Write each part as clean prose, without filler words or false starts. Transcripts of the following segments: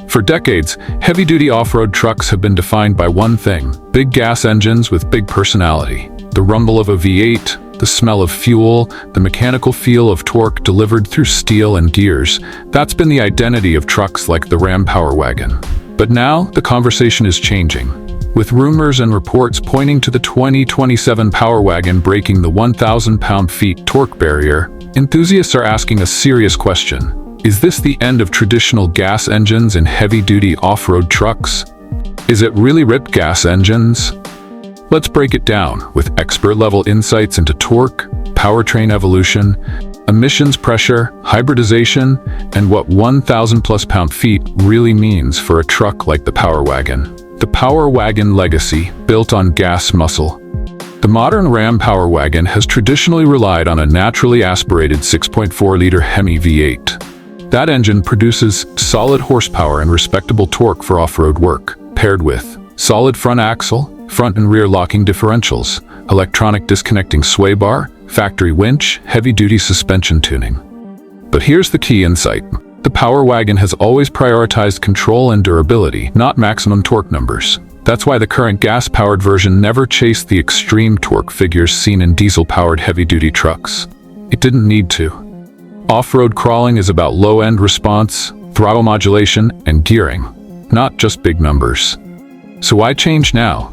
For decades, heavy-duty off-road trucks have been defined by one thing: big gas engines with big personality. The rumble of a V8, the smell of fuel, the mechanical feel of torque delivered through steel and gears. That's been the identity of trucks like the Ram Power Wagon. But now, the conversation is changing. With rumors and reports pointing to the 2027 Power Wagon breaking the 1,000 pound-feet torque barrier, enthusiasts are asking a serious question. Is this the end of traditional gas engines in heavy-duty off-road trucks? Is it really ripped gas engines? Let's break it down with expert-level insights into torque, powertrain evolution, emissions pressure, hybridization, and what 1,000+ pound-feet really means for a truck like the Power Wagon. The Power Wagon legacy, built on gas muscle. The modern Ram Power Wagon has traditionally relied on a naturally aspirated 6.4-liter Hemi V8. That engine produces solid horsepower and respectable torque for off-road work, paired with solid front axle, front and rear locking differentials, electronic disconnecting sway bar, factory winch, heavy-duty suspension tuning. But here's the key insight. The Power Wagon has always prioritized control and durability, not maximum torque numbers. That's why the current gas-powered version never chased the extreme torque figures seen in diesel-powered heavy-duty trucks. It didn't need to. Off-road crawling is about low-end response, throttle modulation, and gearing, not just big numbers. So why change now?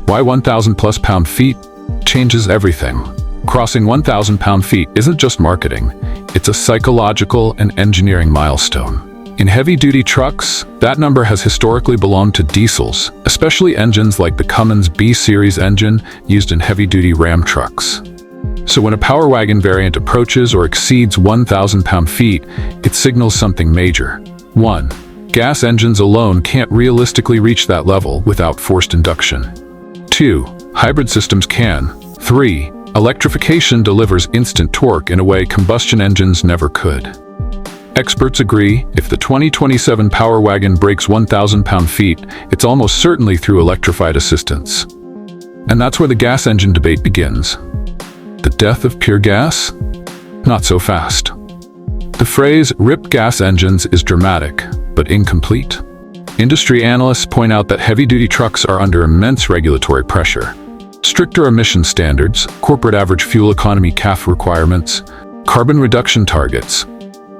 Why 1,000+ pound-feet? Changes everything. Crossing 1,000 pound-feet isn't just marketing, it's a psychological and engineering milestone. In heavy-duty trucks, that number has historically belonged to diesels, especially engines like the Cummins B-Series engine used in heavy-duty Ram trucks. So when a Power Wagon variant approaches or exceeds 1,000 pound-feet, it signals something major. 1. Gas engines alone can't realistically reach that level without forced induction. 2. Hybrid systems can. 3. Electrification delivers instant torque in a way combustion engines never could. Experts agree, if the 2027 Power Wagon breaks 1,000 pound-feet, it's almost certainly through electrified assistance. And that's where the gas engine debate begins. The death of pure gas? Not so fast. The phrase "ripped gas engines" is dramatic, but incomplete. Industry analysts point out that heavy-duty trucks are under immense regulatory pressure. Stricter emission standards, corporate average fuel economy CAF requirements, carbon reduction targets,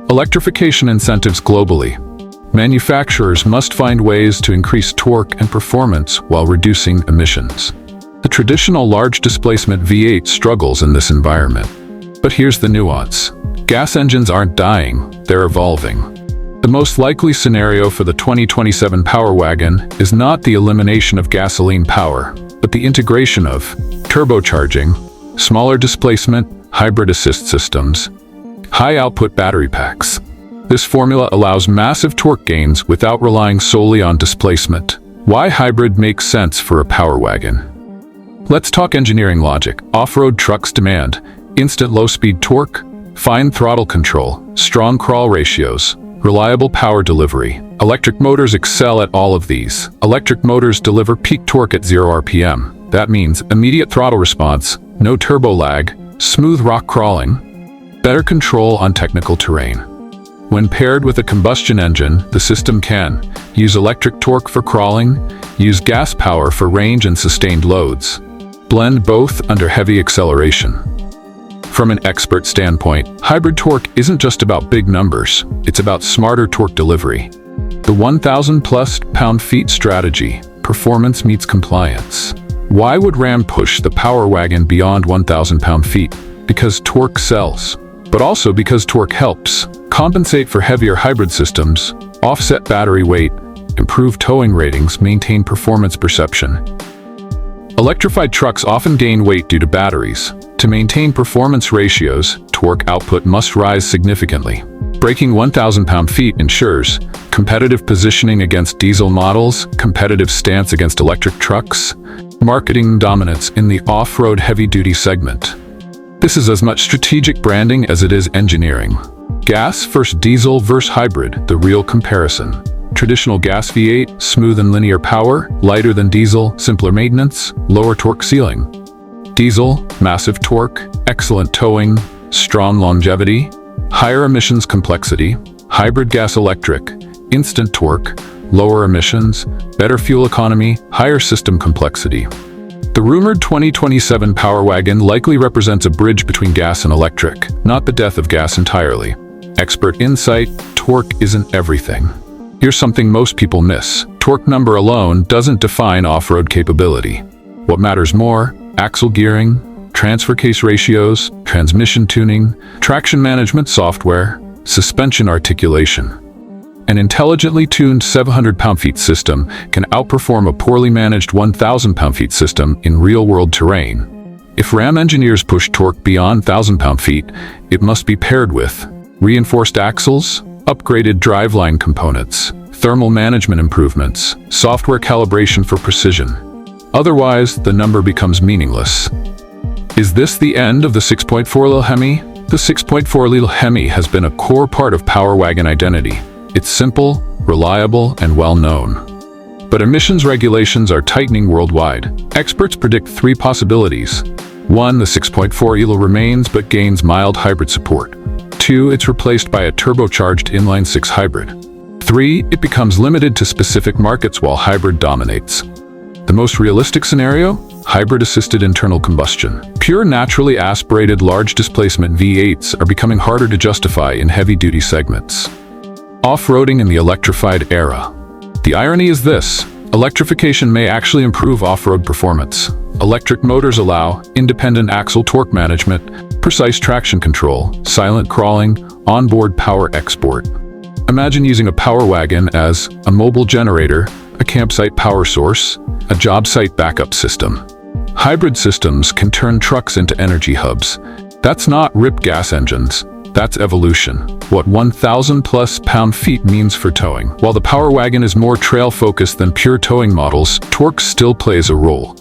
electrification incentives globally. Manufacturers must find ways to increase torque and performance while reducing emissions. The traditional large displacement V8 struggles in this environment. But here's the nuance. Gas engines aren't dying, they're evolving. The most likely scenario for the 2027 Power Wagon is not the elimination of gasoline power, but the integration of turbocharging, smaller displacement, hybrid assist systems, high-output battery packs. This formula allows massive torque gains without relying solely on displacement. Why hybrid makes sense for a Power Wagon? Let's talk engineering logic. Off-road trucks demand instant low-speed torque, fine throttle control, strong crawl ratios, reliable power delivery. Electric motors excel at all of these. Electric motors deliver peak torque at 0 RPM. That means immediate throttle response, no turbo lag, smooth rock crawling, better control on technical terrain. When paired with a combustion engine, the system can use electric torque for crawling, use gas power for range and sustained loads, blend both under heavy acceleration. From an expert standpoint, hybrid torque isn't just about big numbers, it's about smarter torque delivery. The 1,000+ pound-feet strategy, performance meets compliance. Why would Ram push the Power Wagon beyond 1,000 pound-feet? Because torque sells, but also because torque helps compensate for heavier hybrid systems, offset battery weight, improve towing ratings, maintain performance perception. Electrified trucks often gain weight due to batteries. To maintain performance ratios, torque output must rise significantly. Breaking 1,000 pound-feet ensures competitive positioning against diesel models, competitive stance against electric trucks, marketing dominance in the off-road heavy-duty segment. This is as much strategic branding as it is engineering. Gas versus diesel versus hybrid, the real comparison. Traditional gas V8, smooth and linear power, lighter than diesel, simpler maintenance, lower torque ceiling. Diesel, massive torque, excellent towing, strong longevity, higher emissions complexity, hybrid gas electric, instant torque, lower emissions, better fuel economy, higher system complexity. The rumored 2027 Power Wagon likely represents a bridge between gas and electric, not the death of gas entirely. Expert insight: torque isn't everything. Here's something most people miss. Torque number alone doesn't define off-road capability. What matters more: axle gearing, transfer case ratios, transmission tuning, traction management software, suspension articulation. An intelligently tuned 700 pound-feet system can outperform a poorly managed 1,000 pound-feet system in real-world terrain. If Ram engineers push torque beyond 1,000 pound-feet, it must be paired with reinforced axles, upgraded driveline components, thermal management improvements, software calibration for precision. Otherwise, the number becomes meaningless. Is this the end of the 6.4L Hemi? The 6.4L Hemi has been a core part of Power Wagon identity. It's simple, reliable, and well-known. But emissions regulations are tightening worldwide. Experts predict 3 possibilities. 1. The 6.4L remains but gains mild hybrid support. 2. It's replaced by a turbocharged inline 6 hybrid. 3. It becomes limited to specific markets while hybrid dominates. The most realistic scenario? Hybrid-assisted internal combustion. Pure naturally aspirated large displacement V8s are becoming harder to justify in heavy-duty segments. Off-roading in the electrified era. The irony is this: electrification may actually improve off-road performance. Electric motors allow independent axle torque management, precise traction control, silent crawling, onboard power export. Imagine using a Power Wagon as a mobile generator, a campsite power source, a job site backup system. Hybrid systems can turn trucks into energy hubs. That's not ripped gas engines. That's evolution. What 1,000+ pound-feet means for towing. While the Power Wagon is more trail-focused than pure towing models, torque still plays a role.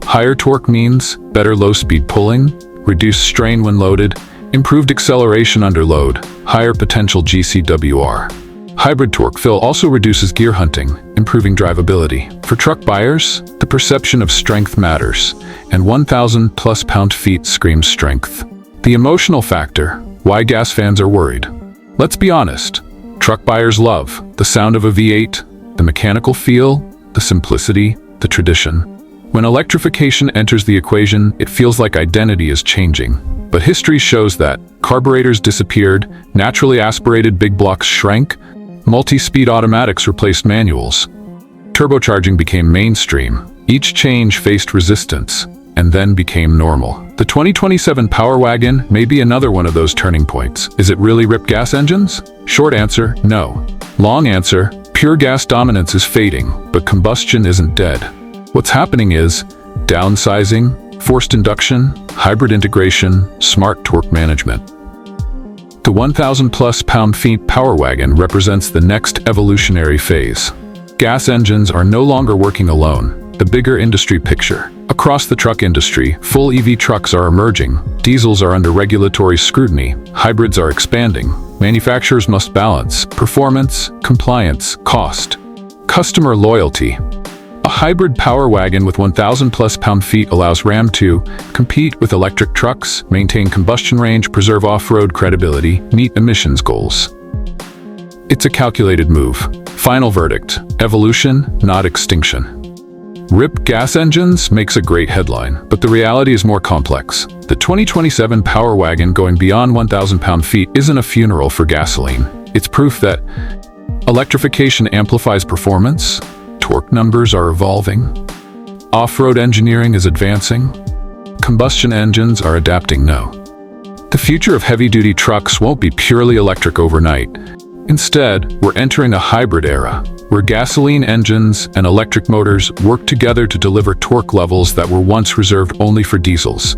Higher torque means better low-speed pulling, reduced strain when loaded, improved acceleration under load, higher potential GCWR. Hybrid torque fill also reduces gear hunting, improving drivability. For truck buyers, the perception of strength matters, and 1,000+ pound-feet screams strength. The emotional factor: why gas fans are worried. Let's be honest, truck buyers love the sound of a V8, the mechanical feel, the simplicity, the tradition. When electrification enters the equation, it feels like identity is changing. But history shows that carburetors disappeared, naturally aspirated big blocks shrank, multi-speed automatics replaced manuals. Turbocharging became mainstream. Each change faced resistance, and then became normal. The 2027 Power Wagon may be another one of those turning points. Is it really ripped gas engines? Short answer: no. Long answer: pure gas dominance is fading, but combustion isn't dead. What's happening is downsizing, forced induction, hybrid integration, smart torque management. The 1,000+ pound-feet Power Wagon represents the next evolutionary phase. Gas engines are no longer working alone. The bigger industry picture. Across the truck industry, full EV trucks are emerging, diesels are under regulatory scrutiny, hybrids are expanding. Manufacturers must balance performance, compliance, cost, customer loyalty. A hybrid Power Wagon with 1,000+ pound-feet allows Ram to compete with electric trucks, maintain combustion range, preserve off-road credibility, meet emissions goals. It's a calculated move. Final verdict: evolution, not extinction. Ripped gas engines makes a great headline, but the reality is more complex. The 2027 Power Wagon going beyond 1,000 pound-feet isn't a funeral for gasoline. It's proof that electrification amplifies performance, torque numbers are evolving, off-road engineering is advancing, combustion engines are adapting now. The future of heavy-duty trucks won't be purely electric overnight. Instead, we're entering a hybrid era, where gasoline engines and electric motors work together to deliver torque levels that were once reserved only for diesels.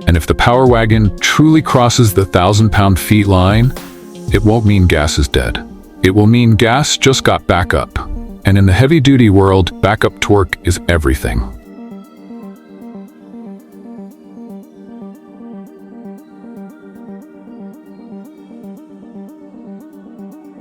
And if the Power Wagon truly crosses the 1,000 pound-feet line, it won't mean gas is dead. It will mean gas just got back up. And in the heavy-duty world, backup torque is everything.